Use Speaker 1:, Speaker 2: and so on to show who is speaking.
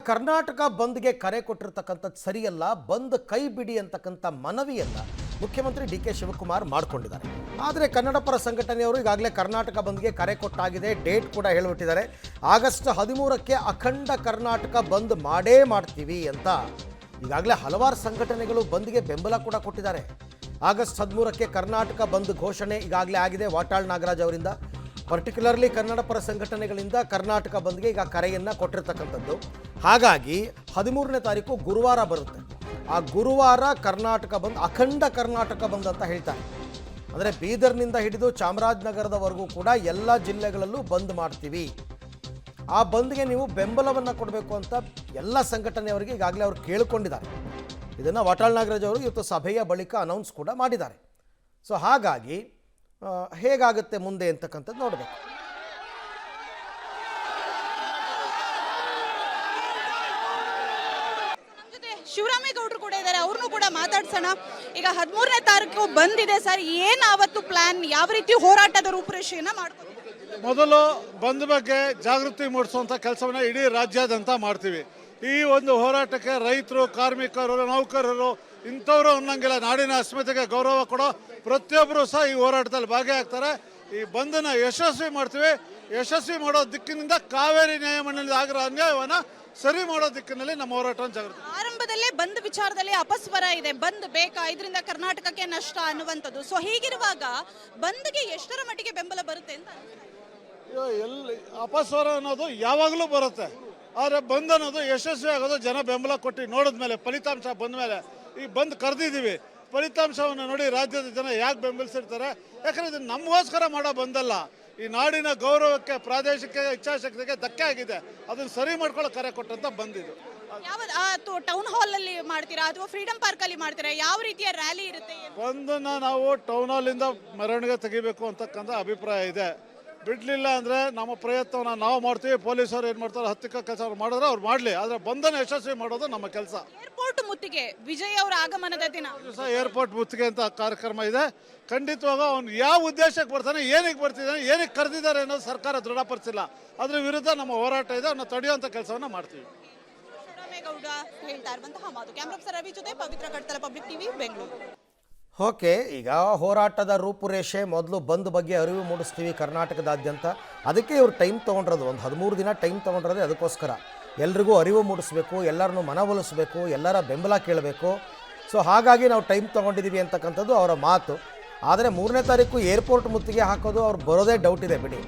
Speaker 1: ಕರ್ನಾಟಕ ಬಂದ್ಗೆ ಕರೆ ಕೊಟ್ಟಿರ್ತಕ್ಕಂಥದ್ದು ಸರಿಯಲ್ಲ, ಬಂದ್ ಕೈ ಬಿಡಿ ಅಂತಕ್ಕಂಥ ಮನವಿಯನ್ನ ಮುಖ್ಯಮಂತ್ರಿ ಡಿ.ಕೆ. ಶಿವಕುಮಾರ್ ಮಾಡಿಕೊಂಡಿದ್ದಾರೆ. ಆದರೆ ಕನ್ನಡ ಪರ ಸಂಘಟನೆಯವರು ಈಗಾಗಲೇ ಕರ್ನಾಟಕ ಬಂದ್ಗೆ ಕರೆ ಕೊಟ್ಟಾಗಿದೆ, ಡೇಟ್ ಕೂಡ ಹೇಳಿಬಿಟ್ಟಿದ್ದಾರೆ. ಆಗಸ್ಟ್ 13ಕ್ಕೆ ಅಖಂಡ ಕರ್ನಾಟಕ ಬಂದ್ ಮಾಡೇ ಮಾಡ್ತೀವಿ ಅಂತ ಈಗಾಗಲೇ ಹಲವಾರು ಸಂಘಟನೆಗಳು ಬಂದ್ಗೆ ಬೆಂಬಲ ಕೂಡ ಕೊಟ್ಟಿದ್ದಾರೆ. ಆಗಸ್ಟ್ 13ಕ್ಕೆ ಕರ್ನಾಟಕ ಬಂದ್ ಘೋಷಣೆ ಈಗಾಗಲೇ ಆಗಿದೆ ವಾಟಾಳ್ ನಾಗರಾಜ್ ಅವರಿಂದ. ಪರ್ಟಿಕ್ಯುಲರ್ಲಿ ಕನ್ನಡ ಪರ ಸಂಘಟನೆಗಳಿಂದ ಕರ್ನಾಟಕ ಬಂದ್ಗೆ ಈಗ ಕರೆಯನ್ನು ಕೊಟ್ಟಿರ್ತಕ್ಕಂಥದ್ದು. ಹಾಗಾಗಿ 13ನೇ ತಾರೀಕು ಗುರುವಾರ ಬರುತ್ತೆ. ಆ ಗುರುವಾರ ಕರ್ನಾಟಕ ಬಂದ್, ಅಖಂಡ ಕರ್ನಾಟಕ ಬಂದ್ ಅಂತ ಹೇಳ್ತಾರೆ. ಅಂದರೆ ಬೀದರ್ನಿಂದ ಹಿಡಿದು ಚಾಮರಾಜನಗರದವರೆಗೂ ಕೂಡ ಎಲ್ಲ ಜಿಲ್ಲೆಗಳಲ್ಲೂ ಬಂದ್ ಮಾಡ್ತೀವಿ. ಆ ಬಂದ್ಗೆ ನೀವು ಬೆಂಬಲವನ್ನು ಕೊಡಬೇಕು ಅಂತ ಎಲ್ಲ ಸಂಘಟನೆಯವರಿಗೆ ಈಗಾಗಲೇ ಅವರು ಕೇಳಿಕೊಂಡಿದ್ದಾರೆ. ಇದನ್ನು ವಾಟಾಳ್ ನಾಗರಾಜ್ ಅವರು ಇವತ್ತು ಸಭೆಯ ಬಳಿಕ ಅನೌನ್ಸ್ ಕೂಡ ಮಾಡಿದ್ದಾರೆ. ಸೊ ಹಾಗಾಗಿ ಹೇಗಾಗುತ್ತೆ ಮುಂದೆ ಅಂತಕ್ಕಂಥದ್ದು ನೋಡಬೇಕು.
Speaker 2: ಶಿವರಾಮೇಗೌಡರು ಕೂಡ ಇದ್ದಾರೆ, ಅವ್ರನ್ನೂ ಕೂಡ ಮಾತಾಡ್ಸೋಣ. ಈಗ 13ನೇ ತಾರೀಕು ಬಂದಿದೆ ಸರ್, ಏನು ಆವತ್ತು ಪ್ಲಾನ್, ಯಾವ ರೀತಿ ಹೋರಾಟದ ರೂಪುರೇಷೆಯನ್ನು ಮಾಡ್ತೀವಿ?
Speaker 3: ಮೊದಲು ಬಂದ್ ಬಗ್ಗೆ ಜಾಗೃತಿ ಮೂಡಿಸುವಂಥ ಕೆಲಸವನ್ನು ಇಡೀ ರಾಜ್ಯಾದ್ಯಂತ ಮಾಡ್ತೀವಿ. ಈ ಒಂದು ಹೋರಾಟಕ್ಕೆ ರೈತರು, ಕಾರ್ಮಿಕರು, ನೌಕರರು ಇಂಥವರು ಅನ್ನಂಗಿಲ್ಲ, ನಾಡಿನ ಅಸ್ಮಿತೆಗೆ ಗೌರವ ಕೊಡೋ ಪ್ರತಿಯೊಬ್ಬರು ಸಹ ಈ ಹೋರಾಟದಲ್ಲಿ ಭಾಗಿಯಾಗ್ತಾರೆ. ಈ ಬಂದನ್ನು ಯಶಸ್ವಿ ಮಾಡ್ತೀವಿ. ಯಶಸ್ವಿ ಮಾಡೋ ದಿಕ್ಕಿನಿಂದ ಕಾವೇರಿ ನ್ಯಾಯಮಂಡಲದ ಆಗಿರೋ ಅನ್ಯಾಯವನ್ನು ಸರಿ ಮಾಡೋ ದಿಕ್ಕಿನಲ್ಲಿ ನಮ್ಮ ಹೋರಾಟವನ್ನು ಜಾಗೃತಿ.
Speaker 2: ಆರಂಭದಲ್ಲೇ ಬಂದ್ ವಿಚಾರದಲ್ಲಿ ಅಪಸ್ವರ ಇದೆ, ಬಂದ್ ಬೇಕಾ, ಇದರಿಂದ ಕರ್ನಾಟಕಕ್ಕೆ ನಷ್ಟ ಅನ್ನುವಂಥದ್ದು. ಸೊ ಹೀಗಿರುವಾಗ ಬಂದ್ಗೆ ಎಷ್ಟರ ಮಟ್ಟಿಗೆ ಬೆಂಬಲ ಬರುತ್ತೆ ಅಂತ?
Speaker 3: ಎಲ್ಲಿ ಅಪಸ್ವರ ಅನ್ನೋದು ಯಾವಾಗಲೂ ಬರುತ್ತೆ, ಆದರೆ ಬಂದ್ ಅನ್ನೋದು ಯಶಸ್ವಿ ಆಗೋದು ಜನ ಬೆಂಬಲ ಕೊಟ್ಟು ನೋಡಿದ್ಮೇಲೆ, ಫಲಿತಾಂಶ ಬಂದ ಮೇಲೆ. ಈ ಬಂದ್ ಕರೆದಿದ್ದೀವಿ, ಫಲಿತಾಂಶವನ್ನು ನೋಡಿ ರಾಜ್ಯದ ಜನ ಯಾಕೆ ಬೆಂಬಲಿಸಿರ್ತಾರೆ? ಯಾಕಂದರೆ ಇದು ನಮಗೋಸ್ಕರ ಮಾಡೋ ಬಂದಲ್ಲ, ಈ ನಾಡಿನ ಗೌರವಕ್ಕೆ, ಪ್ರಾದೇಶಿಕ ಇಚ್ಛಾಶಕ್ತಿಗೆ ಧಕ್ಕೆ ಆಗಿದೆ. ಅದನ್ನು ಸರಿ ಮಾಡ್ಕೊಳ್ಳೋ ಕರೆ ಕೊಟ್ಟಂತ ಬಂದಿದ್ದು.
Speaker 2: ಯಾವ ಟೌನ್ ಹಾಲ್ ಅಲ್ಲಿ ಮಾಡ್ತೀರಾ ಅಥವಾ ಫ್ರೀಡಂ ಪಾರ್ಕ್ ಅಲ್ಲಿ ಮಾಡ್ತೀರಾ? ಯಾವ ರೀತಿಯ ರ್ಯಾಲಿ ಇರುತ್ತೆ?
Speaker 3: ಬಂದನ್ನ ನಾವು ಟೌನ್ ಹಾಲಿಂದ ಮೆರವಣಿಗೆ ತೆಗಿಬೇಕು ಅಂತಕ್ಕಂಥ ಅಭಿಪ್ರಾಯ ಇದೆ. ಬಿಡ್ಲಿಲ್ಲ ಅಂದರೆ ನಮ್ಮ ಪ್ರಯತ್ನವನ್ನು ನಾವು ಮಾಡ್ತೀವಿ. ಪೊಲೀಸರು ಏನು ಮಾಡ್ತಾರೆ, ಹತ್ತಿಕ್ಕ ಕೆಲಸ ಮಾಡಿದ್ರೆ ಅವ್ರು ಮಾಡಲಿ, ಆದರೆ ಬಂಧನ ಯಶಸ್ವಿ ಮಾಡೋದು ನಮ್ಮ ಕೆಲಸ.
Speaker 2: ಏರ್ಪೋರ್ಟ್ ಮುತ್ತಿಗೆ ವಿಜಯ್ ಅವರ ಆಗಮನದ ದಿನ
Speaker 3: ಏರ್ಪೋರ್ಟ್ ಮುತ್ತಿಗೆ ಅಂತ ಕಾರ್ಯಕ್ರಮ ಇದೆ. ಖಂಡಿತವಾಗ ಅವ್ನು ಯಾವ ಉದ್ದೇಶಕ್ಕೆ ಬರ್ತಾನೆ, ಏನಕ್ಕೆ ಬರ್ತಿದ್ದಾನೆ, ಏನಕ್ಕೆ ಕರೆದಿದ್ದಾರೆ ಅನ್ನೋದು ಸರ್ಕಾರ ದೃಢಪಡಿಸಿಲ್ಲ. ಅದ್ರ ವಿರುದ್ಧ ನಮ್ಮ ಹೋರಾಟ ಇದೆ, ಅವನ್ನ ತಡೆಯುವಂಥ ಕೆಲಸವನ್ನು ಮಾಡ್ತೀವಿ.
Speaker 2: ಶಿವರಾಮೇಗೌಡ ಹೇಳ್ತಾ ಇರುವಂತಹ ಮಾತು. ಕ್ಯಾಮ್ರಾ ಪರ್ಸನ್ ರವಿ ಜೊತೆ Pavitra Kadtala, public TV, Bengaluru.
Speaker 1: Okay, ಈಗ ಹೋರಾಟದ ರೂಪುರೇಷೆ ಮೊದಲು ಬಂದ್ ಬಗ್ಗೆ ಅರಿವು ಮೂಡಿಸ್ತೀವಿ ಕರ್ನಾಟಕದಾದ್ಯಂತ. ಅದಕ್ಕೆ ಇವರು ಟೈಮ್ ತೊಗೊಂಡಿರೋದು, ಒಂದು 13 ದಿನ ಟೈಮ್ ತೊಗೊಂಡಿರೋದೇ ಅದಕ್ಕೋಸ್ಕರ. ಎಲ್ರಿಗೂ ಅರಿವು ಮೂಡಿಸ್ಬೇಕು, ಎಲ್ಲರನ್ನೂ ಮನವೊಲಿಸಬೇಕು, ಎಲ್ಲರ ಬೆಂಬಲ ಕೇಳಬೇಕು. ಸೊ ಹಾಗಾಗಿ ನಾವು ಟೈಮ್ ತೊಗೊಂಡಿದ್ದೀವಿ ಅಂತಕ್ಕಂಥದ್ದು ಅವರ ಮಾತು. ಆದರೆ 3ನೇ ತಾರೀಕು ಏರ್ಪೋರ್ಟ್ ಮುತ್ತಿಗೆ ಹಾಕೋದು ಅವ್ರು ಬರೋದೇ ಡೌಟ್ ಇದೆ ಬಿಡಿ.